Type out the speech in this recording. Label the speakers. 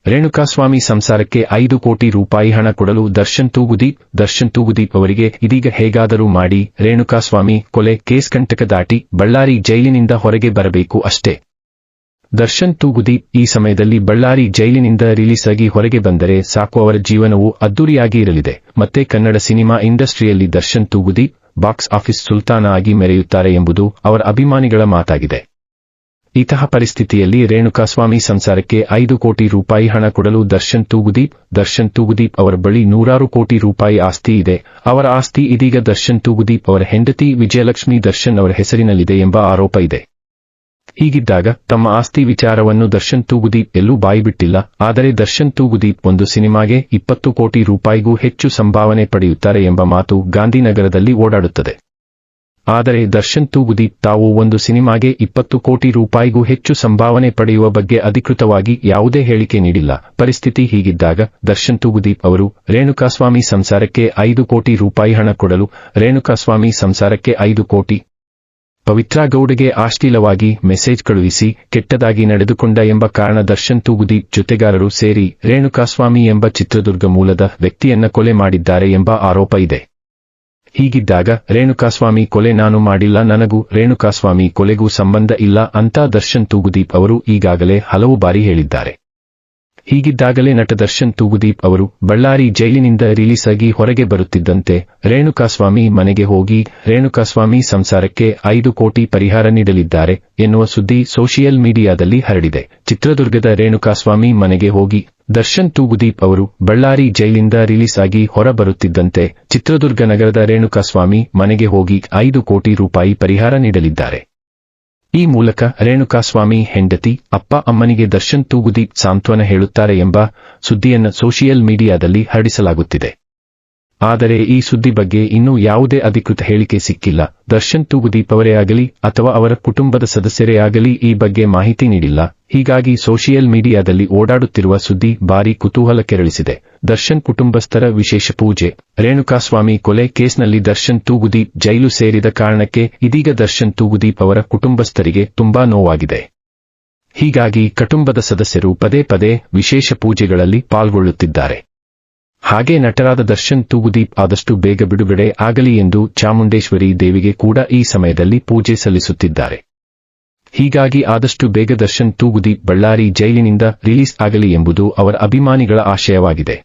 Speaker 1: ರೇಣುಕಾಸ್ವಾಮಿ ಸಂಸಾರಕ್ಕೆ 5 ಕೋಟಿ ರೂಪಾಯಿ ಹಣ ಕೊಡಲು ದರ್ಶನ್ ತೂಗುದೀಪ್ ಅವರಿಗೆ ಇದೀಗ ಹೇಗಾದರೂ ಮಾಡಿ ರೇಣುಕಾಸ್ವಾಮಿ ಕೊಲೆ ಕೇಸ್ ಕಂಟಕ ದಾಟಿ ಬಳ್ಳಾರಿ ಜೈಲಿನಿಂದ ಹೊರಗೆ ಬರಬೇಕು ಅಷ್ಟೇ. ದರ್ಶನ್ ತೂಗುದೀಪ್ ಈ ಸಮಯದಲ್ಲಿ ಬಳ್ಳಾರಿ ಜೈಲಿನಿಂದ ರಿಲೀಸ್ ಆಗಿ ಹೊರಗೆ ಬಂದರೆ ಸಾಕು, ಅವರ ಜೀವನವು ಅದ್ದೂರಿಯಾಗಿ ಇರಲಿದೆ. ಮತ್ತೆ ಕನ್ನಡ ಸಿನಿಮಾ ಇಂಡಸ್ಟ್ರಿಯಲ್ಲಿ ದರ್ಶನ್ ತೂಗುದೀಪ್ ಬಾಕ್ಸ್ ಆಫೀಸ್ ಸುಲ್ತಾನ ಆಗಿ ಮೆರೆಯುತ್ತಾರೆ ಎಂಬುದು ಅವರ ಅಭಿಮಾನಿಗಳ ಮಾತಾಗಿದೆ. ಇಂತಹ ಪರಿಸ್ಥಿತಿಯಲ್ಲಿ ರೇಣುಕಾಸ್ವಾಮಿ ಸಂಸಾರಕ್ಕೆ 5 ಕೋಟಿ ರೂಪಾಯಿ ಹಣ ಕೊಡಲು ದರ್ಶನ್ ತೂಗುದೀಪ್ ಅವರ ಬಳಿ 100 ಕೋಟಿ ರೂಪಾಯಿ ಆಸ್ತಿ ಇದೆ. ಅವರ ಆಸ್ತಿ ಇದೀಗ ದರ್ಶನ್ ತೂಗುದೀಪ್ ಅವರ ಹೆಂಡತಿ ವಿಜಯಲಕ್ಷ್ಮಿ ದರ್ಶನ್ ಅವರ ಹೆಸರಿನಲ್ಲಿದೆ ಎಂಬ ಆರೋಪ ಇದೆ. ಹೀಗಿದ್ದಾಗ ತಮ್ಮ ಆಸ್ತಿ ವಿಚಾರವನ್ನು ದರ್ಶನ್ ತೂಗುದೀಪ್ ಎಲ್ಲೂ ಬಾಯಿಬಿಟ್ಟಿಲ್ಲ. ಆದರೆ ದರ್ಶನ್ ತೂಗುದೀಪ್ ಒಂದು ಸಿನಿಮಾಗೆ 20 ಕೋಟಿ ರೂಪಾಯಿಗೂ ಹೆಚ್ಚು ಸಂಭಾವನೆ ಪಡೆಯುತ್ತಾರೆ ಎಂಬ ಮಾತು ಗಾಂಧಿನಗರದಲ್ಲಿ ಓಡಾಡುತ್ತದೆ. ಆದರೆ ದರ್ಶನ್ ತೂಗುದೀಪ್ ತಾವು ಒಂದು ಸಿನಿಮಾಗೆ 20 ಕೋಟಿ ರೂಪಾಯಿಗೂ ಹೆಚ್ಚು ಸಂಭಾವನೆ ಪಡೆಯುವ ಬಗ್ಗೆ ಅಧಿಕೃತವಾಗಿ ಯಾವುದೇ ಹೇಳಿಕೆ ನೀಡಿಲ್ಲ. ಪರಿಸ್ಥಿತಿ ಹೀಗಿದ್ದಾಗ ದರ್ಶನ್ ತೂಗುದೀಪ್ ಅವರು ರೇಣುಕಾಸ್ವಾಮಿ ಸಂಸಾರಕ್ಕೆ 5 ಕೋಟಿ ರೂಪಾಯಿ ಹಣ ಕೊಡಲು ರೇಣುಕಾಸ್ವಾಮಿ ಸಂಸಾರಕ್ಕೆ 5 ಕೋಟಿ ಪವಿತ್ರ ಗೌಡಗೆ ಅಶ್ಲೀಲವಾಗಿ ಮೆಸೇಜ್ ಕಳುಹಿಸಿ ಕೆಟ್ಟದಾಗಿ ನಡೆದುಕೊಂಡ ಎಂಬ ಕಾರಣ ದರ್ಶನ್ ತೂಗುದೀಪ್ ಜೊತೆಗಾರರು ಸೇರಿ ರೇಣುಕಾಸ್ವಾಮಿ ಎಂಬ ಚಿತ್ರದುರ್ಗ ಮೂಲದ ವ್ಯಕ್ತಿಯನ್ನ ಕೊಲೆ ಮಾಡಿದ್ದಾರೆ ಎಂಬ ಆರೋಪ ಇದೆ. ಹೀಗಿದ್ದಾಗ ರೇಣುಕಾಸ್ವಾಮಿ ಕೊಲೆ ನಾನು ಮಾಡಿಲ್ಲ, ನನಗೂ ರೇಣುಕಾಸ್ವಾಮಿ ಕೊಲೆಗೂ ಸಂಬಂಧ ಇಲ್ಲ ಅಂತ ದರ್ಶನ್ ತೂಗುದೀಪ್ ಅವರು ಈಗಾಗಲೇ ಹಲವು ಬಾರಿ ಹೇಳಿದ್ದಾರೆ. ಹೀಗಿದ್ದಾಗಲೇ ನಟ ದರ್ಶನ್ ತೂಗುದೀಪ್ ಅವರು ಬಳ್ಳಾರಿ ಜೈಲಿನಿಂದ ರಿಲೀಸ್ ಆಗಿ ಹೊರಗೆ ಬರುತ್ತಿದ್ದಂತೆ ರೇಣುಕಾಸ್ವಾಮಿ ಮನೆಗೆ ಹೋಗಿ ರೇಣುಕಾಸ್ವಾಮಿ ಸಂಸಾರಕ್ಕೆ 5 ಕೋಟಿ ಪರಿಹಾರ ನೀಡಲಿದ್ದಾರೆ ಎನ್ನುವ ಸುದ್ದಿ ಸೋಷಿಯಲ್ ಮೀಡಿಯಾದಲ್ಲಿ ಹರಡಿದೆ. ಚಿತ್ರದುರ್ಗದ ರೇಣುಕಾಸ್ವಾಮಿ ಮನೆಗೆ ಹೋಗಿ ದರ್ಶನ್ ತೂಗುದೀಪ್ ಅವರು ಬಳ್ಳಾರಿ ಜೈಲಿಂದ ರಿಲೀಸ್ ಆಗಿ ಹೊರ ಬರುತ್ತಿದ್ದಂತೆ ಚಿತ್ರದುರ್ಗ ನಗರದ ರೇಣುಕಾಸ್ವಾಮಿ ಮನೆಗೆ ಹೋಗಿ 5 ಕೋಟಿ ರೂಪಾಯಿ ಪರಿಹಾರ ನೀಡಲಿದ್ದಾರೆ. ಈ ಮೂಲಕ ರೇಣುಕಾಸ್ವಾಮಿ ಹೆಂಡತಿ ಅಪ್ಪ ಅಮ್ಮನಿಗೆ ದರ್ಶನ್ ತೂಗುದೀಪ್ ಸಾಂತ್ವನ ಹೇಳುತ್ತಾರೆ ಎಂಬ ಸುದ್ದಿಯನ್ನು ಸೋಷಿಯಲ್ ಮೀಡಿಯಾದಲ್ಲಿ ಹರಡಿಸಲಾಗುತ್ತಿದೆ. ಆದರೆ ಈ ಸುದ್ದಿ ಬಗ್ಗೆ ಇನ್ನೂ ಯಾವುದೇ ಅಧಿಕೃತ ಹೇಳಿಕೆ ಸಿಕ್ಕಿಲ್ಲ. ದರ್ಶನ್ ತೂಗುದೀಪ್ ಅವರೇ ಆಗಲಿ ಅಥವಾ ಅವರ ಕುಟುಂಬದ ಸದಸ್ಯರೇ ಆಗಲಿ ಈ ಬಗ್ಗೆ ಮಾಹಿತಿ ನೀಡಿಲ್ಲ. ಹೀಗಾಗಿ ಸೋಷಿಯಲ್ ಮೀಡಿಯಾದಲ್ಲಿ ಓಡಾಡುತ್ತಿರುವ ಸುದ್ದಿ ಭಾರೀ ಕುತೂಹಲ ಕೆರಳಿಸಿದೆ. ದರ್ಶನ್ ಕುಟುಂಬಸ್ಥರ ವಿಶೇಷ ಪೂಜೆ. ರೇಣುಕಾಸ್ವಾಮಿ ಕೊಲೆ ಕೇಸ್ನಲ್ಲಿ ದರ್ಶನ್ ತೂಗುದೀಪ್ ಜೈಲು ಸೇರಿದ ಕಾರಣಕ್ಕೆ ಇದೀಗ ದರ್ಶನ್ ತೂಗುದೀಪ್ ಅವರ ಕುಟುಂಬಸ್ಥರಿಗೆ ತುಂಬಾ ನೋವಾಗಿದೆ. ಹೀಗಾಗಿ ಕುಟುಂಬದ ಸದಸ್ಯರು ಪದೇ ಪದೇ ವಿಶೇಷ ಪೂಜೆಗಳಲ್ಲಿ ಪಾಲ್ಗೊಳ್ಳುತ್ತಿದ್ದಾರೆ. ಹಾಗೆ ನಟರಾದ ದರ್ಶನ್ ತೂಗುದೀಪ್ ಆದಷ್ಟು ಬೇಗ ಬಿಡುಗಡೆ ಆಗಲಿ ಎಂದು ಚಾಮುಂಡೇಶ್ವರಿ ದೇವಿಗೆ ಕೂಡ ಈ ಸಮಯದಲ್ಲಿ ಪೂಜೆ ಸಲ್ಲಿಸುತ್ತಿದ್ದಾರೆ. ಹೀಗಾಗಿ ಆದಷ್ಟು ಬೇಗ ದರ್ಶನ್ ತೂಗುದೀಪ್ ಬಳ್ಳಾರಿ ಜೈಲಿನಿಂದ ರಿಲೀಸ್ ಆಗಲಿ ಎಂಬುದು ಅವರ ಅಭಿಮಾನಿಗಳ ಆಶಯವಾಗಿದೆ.